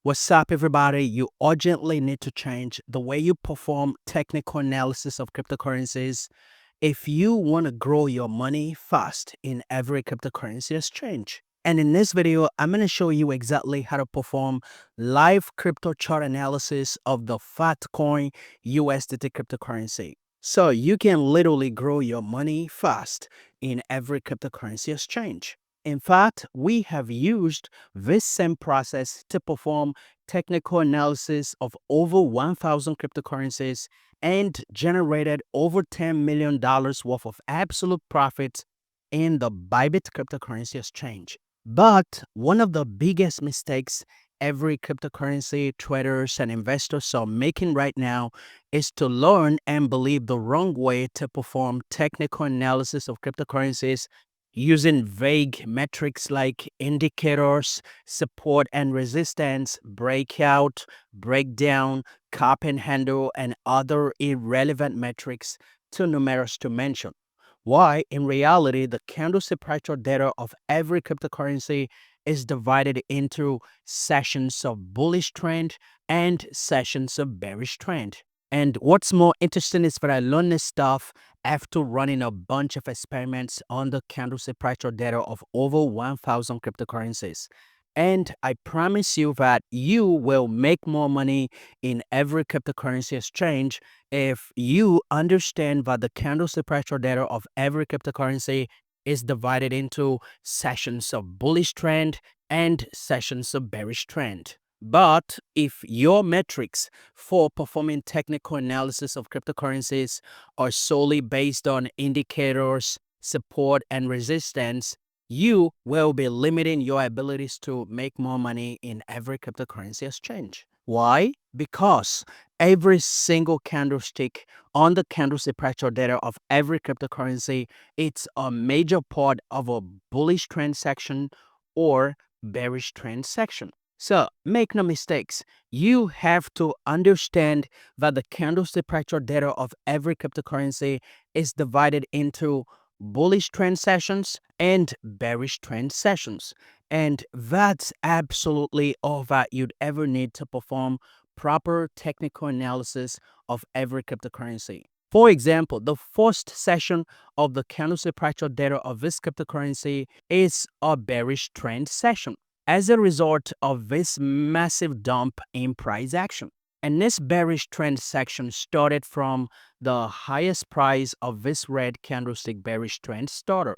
What's up, everybody? You urgently need to change the way you perform technical analysis of cryptocurrencies if you want to grow your money fast in every cryptocurrency exchange. And in this video, I'm going to show you exactly how to perform live crypto chart analysis of the FARTCOIN USDT cryptocurrency. So you can literally grow your money fast in every cryptocurrency exchange. In fact, we have used this same process to perform technical analysis of over 1,000 cryptocurrencies and generated over $10 million worth of absolute profits in the Bybit cryptocurrency exchange. But one of the biggest mistakes every cryptocurrency traders and investors are making right now is to learn and believe the wrong way to perform technical analysis of cryptocurrencies using vague metrics like indicators, support and resistance, breakout, breakdown, cup and handle, and other irrelevant metrics too numerous to mention. Why, in reality, the candlestick price chart data of every cryptocurrency is divided into sessions of bullish trend and sessions of bearish trend. And what's more interesting is that I learned this stuff after running a bunch of experiments on the candlestick price chart data of over 1,000 cryptocurrencies. And I promise you that you will make more money in every cryptocurrency exchange if you understand that the candlestick price chart data of every cryptocurrency is divided into sessions of bullish trend and sessions of bearish trend. But if your metrics for performing technical analysis of cryptocurrencies are solely based on indicators, support, and resistance, you will be limiting your abilities to make more money in every cryptocurrency exchange. Why? Because every single candlestick on the candlestick price chart data of every cryptocurrency, it's a major part of a bullish trend section or bearish trend section. So make no mistakes, you have to understand that the candlestick price chart data of every cryptocurrency is divided into bullish trend sessions and bearish trend sessions. And that's absolutely all that you'd ever need to perform proper technical analysis of every cryptocurrency. For example, the first session of the candlestick price chart data of this cryptocurrency is a bearish trend session as a result of this massive dump in price action. And this bearish trend section started from the highest price of this red candlestick bearish trend starter.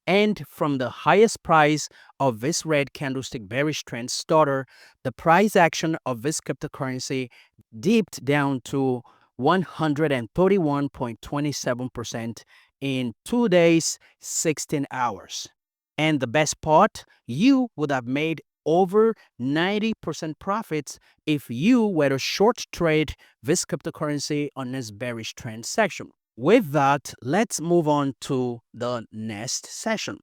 And from the highest price of this red candlestick bearish trend starter, the price action of this cryptocurrency dipped down to 131.27% in 2 days, 16 hours. And the best part, you would have made over 90% profits if you were to short trade this cryptocurrency on this bearish trend section. With that, let's move on to the next session.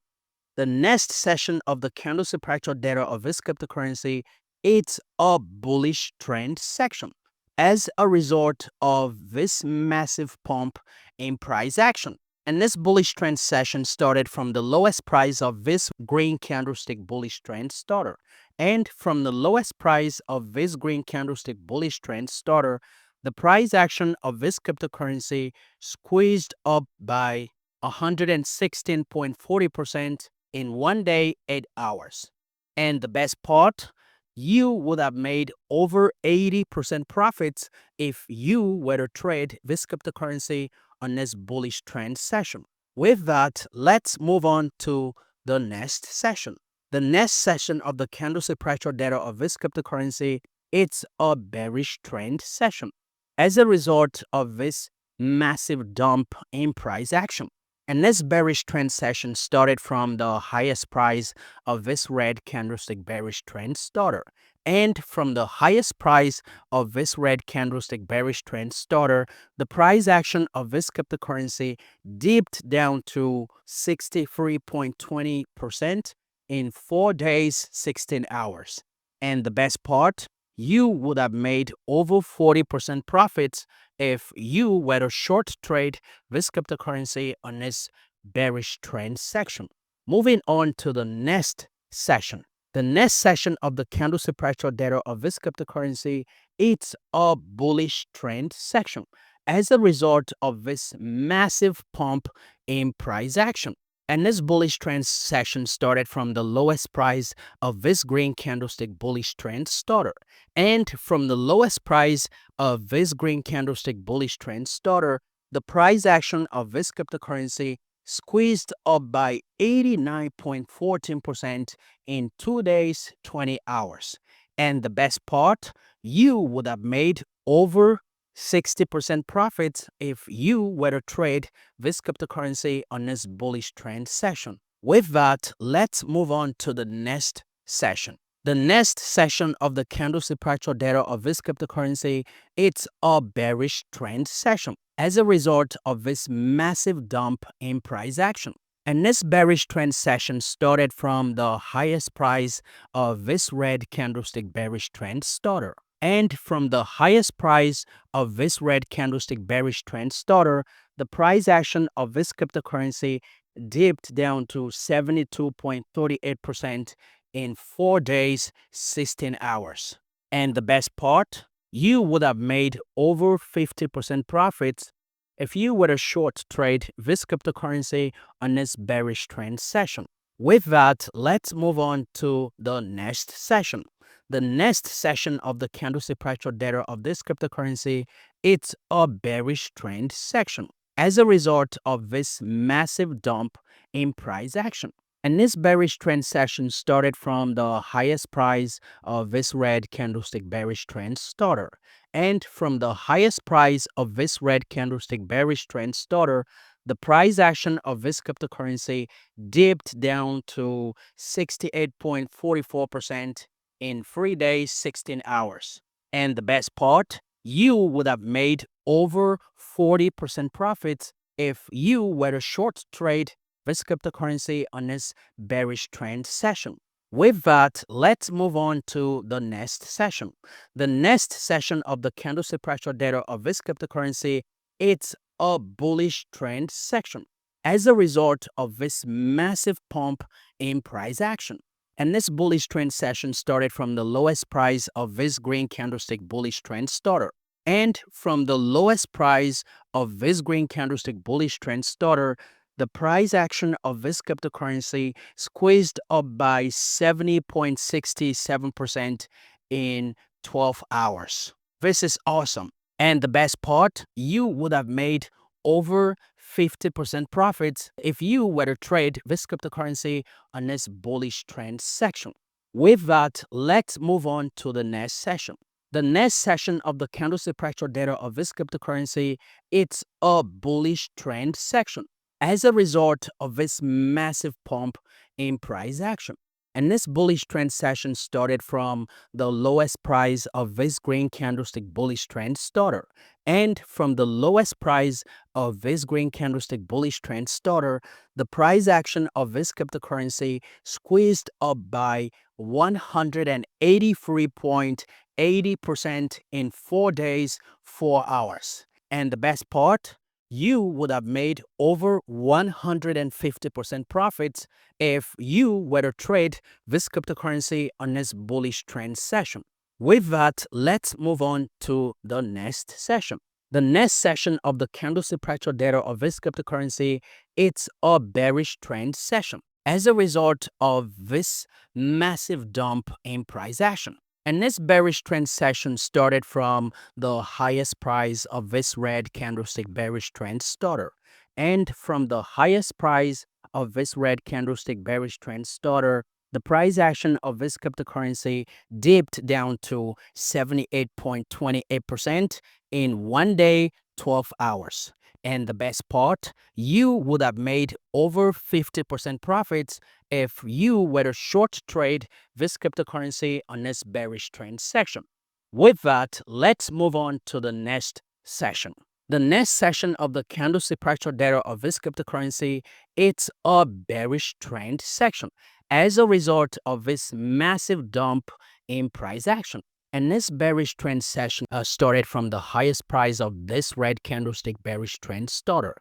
The next session of the candlestick price chart data of this cryptocurrency, it's a bullish trend section as a result of this massive pump in price action. And this bullish trend session started from the lowest price of this green candlestick bullish trend starter. And from the lowest price of this green candlestick bullish trend starter, the price action of this cryptocurrency squeezed up by 116.40% in 1 day, 8 hours. And the best part, you would have made over 80% profits if you were to trade this cryptocurrency on this bullish trend session. With that, let's move on to the next session. The next session of the candlestick price chart data of this cryptocurrency, it's a bearish trend session as a result of this massive dump in price action. And this bearish trend session started from the highest price of this red candlestick bearish trend starter. And from the highest price of this red candlestick bearish trend starter, the price action of this cryptocurrency dipped down to 63.20% in 4 days, 16 hours. And the best part, you would have made over 40% profits if you were to short trade this cryptocurrency on this bearish trend section. Moving on to the next session. The next session of the candlestick price chart data of this cryptocurrency, it's a bullish trend section as a result of this massive pump in price action. And this bullish trend session started from the lowest price of this green candlestick bullish trend starter. And from the lowest price of this green candlestick bullish trend starter, the price action of this cryptocurrency squeezed up by 89.14% in 2 days, 20 hours. And the best part, you would have made over 60% profits if you were to trade this cryptocurrency on this bullish trend session. With that, let's move on to the next session. The next session of the candlestick price chart data of this cryptocurrency, it's a bearish trend session as a result of this massive dump in price action. And this bearish trend session started from the highest price of this red candlestick bearish trend starter. And from the highest price of this red candlestick bearish trend starter, the price action of this cryptocurrency dipped down to 72.38% in 4 days, 16 hours. And the best part, you would have made over 50% profits if you were to short trade this cryptocurrency on this bearish trend session. With that, let's move on to the next session. The next session of the candlestick price chart data of this cryptocurrency, it's a bearish trend section as a result of this massive dump in price action. And this bearish trend session started from the highest price of this red candlestick bearish trend starter. And from the highest price of this red candlestick bearish trend starter, the price action of this cryptocurrency dipped down to 68.44% in 3 days, 16 hours. And the best part, you would have made over 40% profits if you were to short trade this cryptocurrency on this bearish trend session. With that, let's move on to the next session. The next session of the candlestick price chart data of this cryptocurrency, it's a bullish trend section as a result of this massive pump in price action. And this bullish trend session started from the lowest price of this green candlestick bullish trend starter. And from the lowest price of this green candlestick bullish trend starter, the price action of this cryptocurrency squeezed up by 70.67% in 12 hours. This is awesome. And the best part, you would have made over 50% profits if you were to trade this cryptocurrency on this bullish trend section. With that, let's move on to the next session. The next session of the candlestick price chart data of this cryptocurrency, it's a bullish trend section as a result of this massive pump in price action. And this bullish trend session started from the lowest price of this green candlestick bullish trend starter. And from the lowest price of this green candlestick bullish trend starter, the price action of this cryptocurrency squeezed up by 183.80% in 4 days, 4 hours. And the best part, you would have made over 150% profits if you were to trade this cryptocurrency on this bullish trend session. With that, let's move on to the next session. The next session of the candlestick price chart data of this cryptocurrency, it's a bearish trend session as a result of this massive dump in price action. And this bearish trend session started from the highest price of this red candlestick bearish trend starter. And from the highest price of this red candlestick bearish trend starter, the price action of this cryptocurrency dipped down to 78.28% in 1 day, 12 hours. And the best part, you would have made over 50% profits if you were to short trade this cryptocurrency on this bearish trend section. With that, let's move on to the next session. The next session of the candlestick price chart data of this cryptocurrency, it's a bearish trend section as a result of this massive dump in price action. And this bearish trend session started from the highest price of this red candlestick bearish trend starter.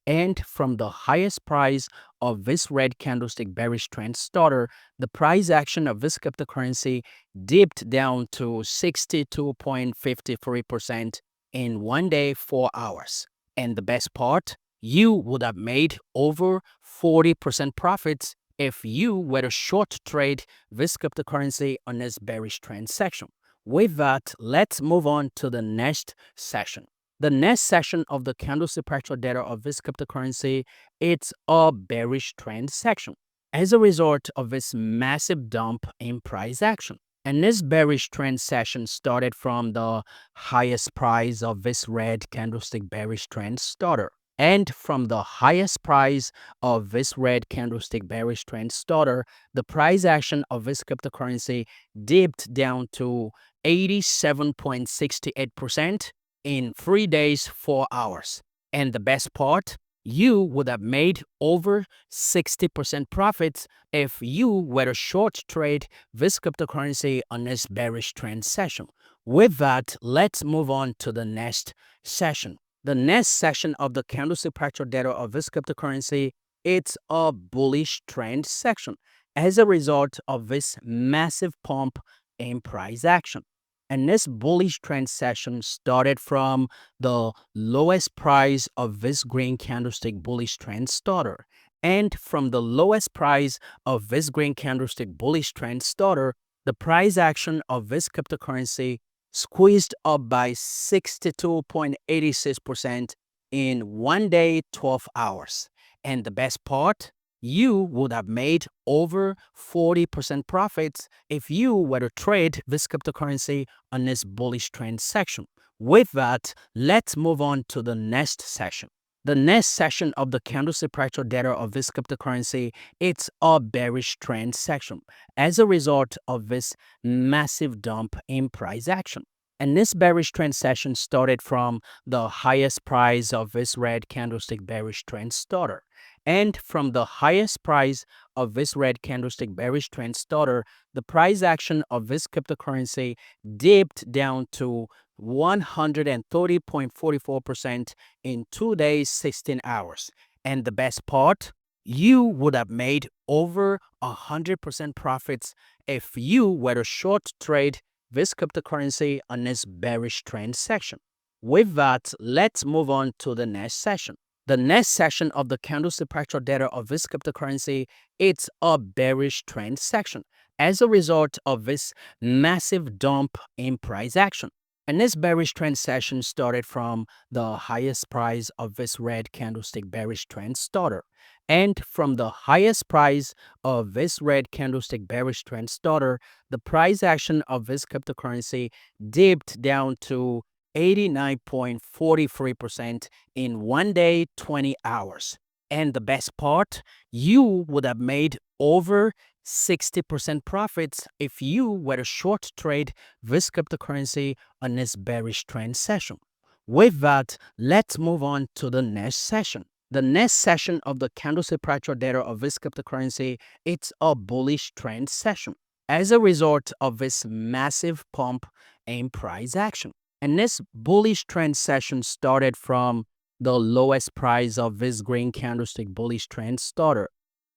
And from the highest price of this red candlestick bearish trend starter, the price action of this cryptocurrency dipped down to 62.53% in 1 day, 4 hours. And the best part, you would have made over 40% profits if you were to short trade this cryptocurrency on this bearish trend section. With that, let's move on to the next session. The next session of the candlestick spectral data of this cryptocurrency, it's a bearish trend section as a result of this massive dump in price action. And this bearish trend session started from the highest price of this red candlestick bearish trend starter. And from the highest price of this red candlestick bearish trend starter, the price action of this cryptocurrency dipped down to 87.68% in 3 days, 4 hours. And the best part, you would have made over 60% profits if you were to short trade this cryptocurrency on this bearish trend session. With that, let's move on to the next session. The next session of the candlestick spectral data of this cryptocurrency, it's a bullish trend section as a result of this massive pump in price action. And this bullish trend session started from the lowest price of this green candlestick bullish trend starter. And from the lowest price of this green candlestick bullish trend starter, the price action of this cryptocurrency squeezed up by 62.86% in 1 day, 12 hours. And the best part, you would have made over 40% profits if you were to trade this cryptocurrency on this bullish trend section. With that, let's move on to the next session. The next session of the candlestick spectral data of this cryptocurrency, it's a bearish trend section as a result of this massive dump in price action. And this bearish trend session started from the highest price of this red candlestick bearish trend starter. And from the highest price of this red candlestick bearish trend starter, the price action of this cryptocurrency dipped down to 130.44% in 2 days, 16 hours. And the best part, you would have made over 100% profits if you were to short trade this cryptocurrency on this bearish trend section. With that, let's move on to the next session. The next session of the candlestick spectral data of this cryptocurrency, it's a bearish trend section as a result of this massive dump in price action. And this bearish trend session started from the highest price of this red candlestick bearish trend starter. And from the highest price of this red candlestick bearish trend starter, the price action of this cryptocurrency dipped down to 89.43% in 1 day, 20 hours. And the best part, you would have made over 60% profits if you were to short trade this cryptocurrency on this bearish trend session. With that, let's move on to the next session. The next session of the candlestick spectral data of this cryptocurrency, it's a bullish trend session as a result of this massive pump in price action. And this bullish trend session started from the lowest price of this green candlestick bullish trend starter.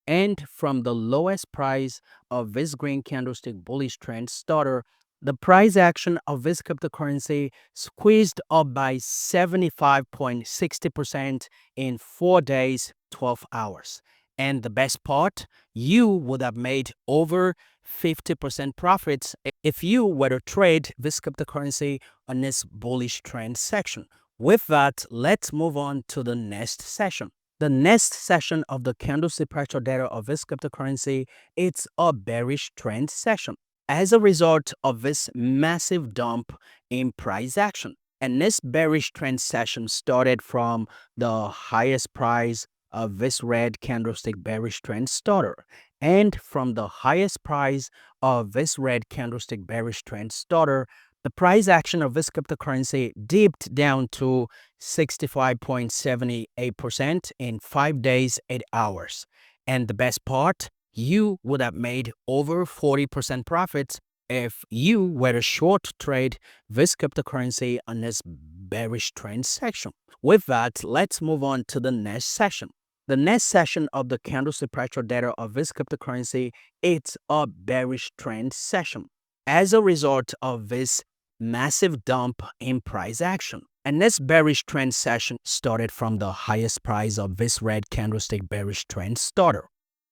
And from the lowest price of this green candlestick bullish trend starter, the price action of this cryptocurrency squeezed up by 75.60% in 4 days, 12 hours. And the best part, you would have made over 50% profits if you were to trade this cryptocurrency on this bullish trend section. With that, let's move on to the next session. The next session of the candlestick spectral data of this cryptocurrency, it's a bearish trend session as a result of this massive dump in price action. And this bearish trend session started from the highest price of this red candlestick bearish trend starter. And from the highest price of this red candlestick bearish trend starter, the price action of this cryptocurrency dipped down to 65.78% in 5 days, 8 hours. And the best part, you would have made over 40% profits if you were to short trade this cryptocurrency on this bearish trend section. With that, let's move on to the next session. The next session of the candlestick price chart data of this cryptocurrency, it's a bearish trend session as a result of this massive dump in price action. And this bearish trend session started from the highest price of this red candlestick bearish trend starter.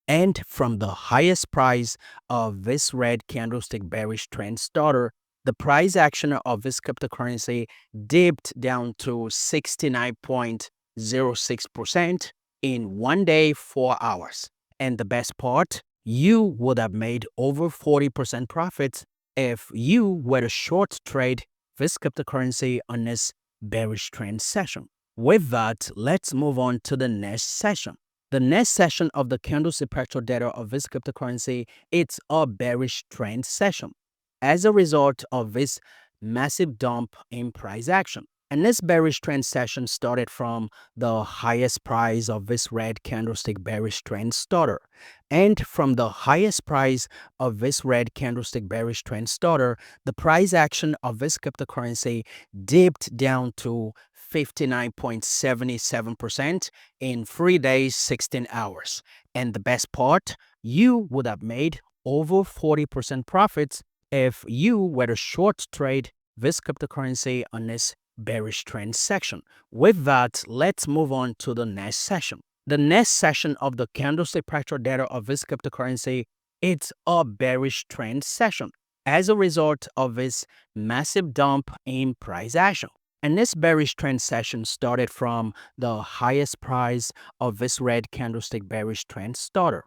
And from the highest price of this red candlestick bearish trend starter, the price action of this cryptocurrency dipped down to 69.06% in 1 day, 4 hours. And the best part, you would have made over 40% profits if you were to short trade this cryptocurrency on this bearish trend session. With that, let's move on to the next session. The next session of the candlestick price chart data of this cryptocurrency, it's a bearish trend session as a result of this massive dump in price action. And this bearish trend session started from the highest price of this red candlestick bearish trend starter. And from the highest price of this red candlestick bearish trend starter, the price action of this cryptocurrency dipped down to 59.77% in 3 days, 16 hours. And the best part, you would have made over 40% profits if you were to short trade this cryptocurrency on this bearish trend section. With that, let's move on to the next session. The next session of the candlestick price chart data of this cryptocurrency, it's a bearish trend session as a result of this massive dump in price action. And this bearish trend session started from the highest price of this red candlestick bearish trend starter.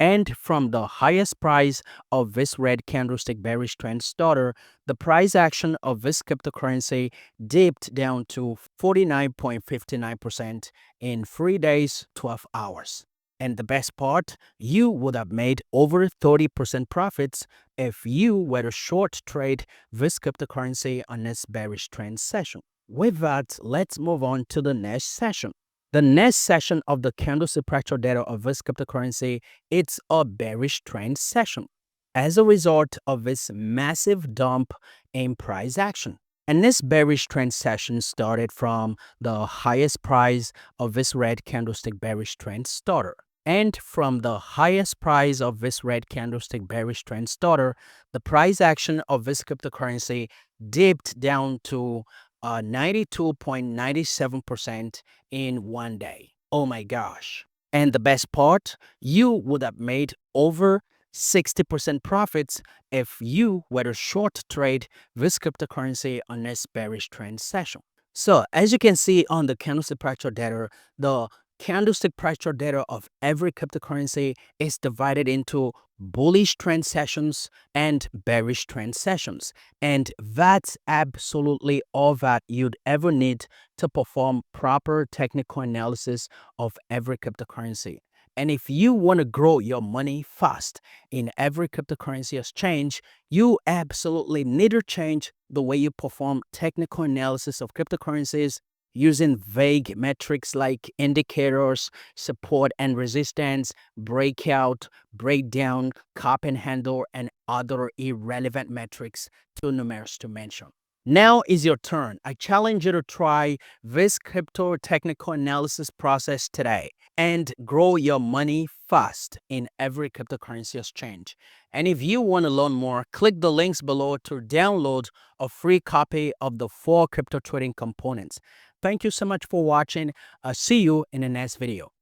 And from the highest price of this red candlestick bearish trend starter, the price action of this cryptocurrency dipped down to 49.59% in 3 days, 12 hours. And the best part, you would have made over 30% profits if you were to short trade this cryptocurrency on this bearish trend session. With that, let's move on to the next session. The next session of the candlestick price chart data of this cryptocurrency, it's a bearish trend session as a result of this massive dump in price action. And this bearish trend session started from the highest price of this red candlestick bearish trend starter. And from the highest price of this red candlestick bearish trend starter, the price action of this cryptocurrency dipped down to 92.97% in 1 day. Oh my gosh. And the best part, you would have made over 60% profits if you were to short trade this cryptocurrency on this bearish trend session. So as you can see on the candlestick price chart data, the candlestick price chart data of every cryptocurrency is divided into bullish trend sessions and bearish trend sessions. And that's absolutely all that you'd ever need to perform proper technical analysis of every cryptocurrency. And if you want to grow your money fast in every cryptocurrency exchange, you absolutely need to change the way you perform technical analysis of cryptocurrencies using vague metrics like indicators, support and resistance, breakout, breakdown, cup and handle, and other irrelevant metrics too numerous to mention. Now is your turn. I challenge you to try this crypto technical analysis process today and grow your money fast in every cryptocurrency exchange. And if you want to learn more, click the links below to download a free copy of the 4 crypto trading components. Thank you so much for watching. I'll see you in the next video.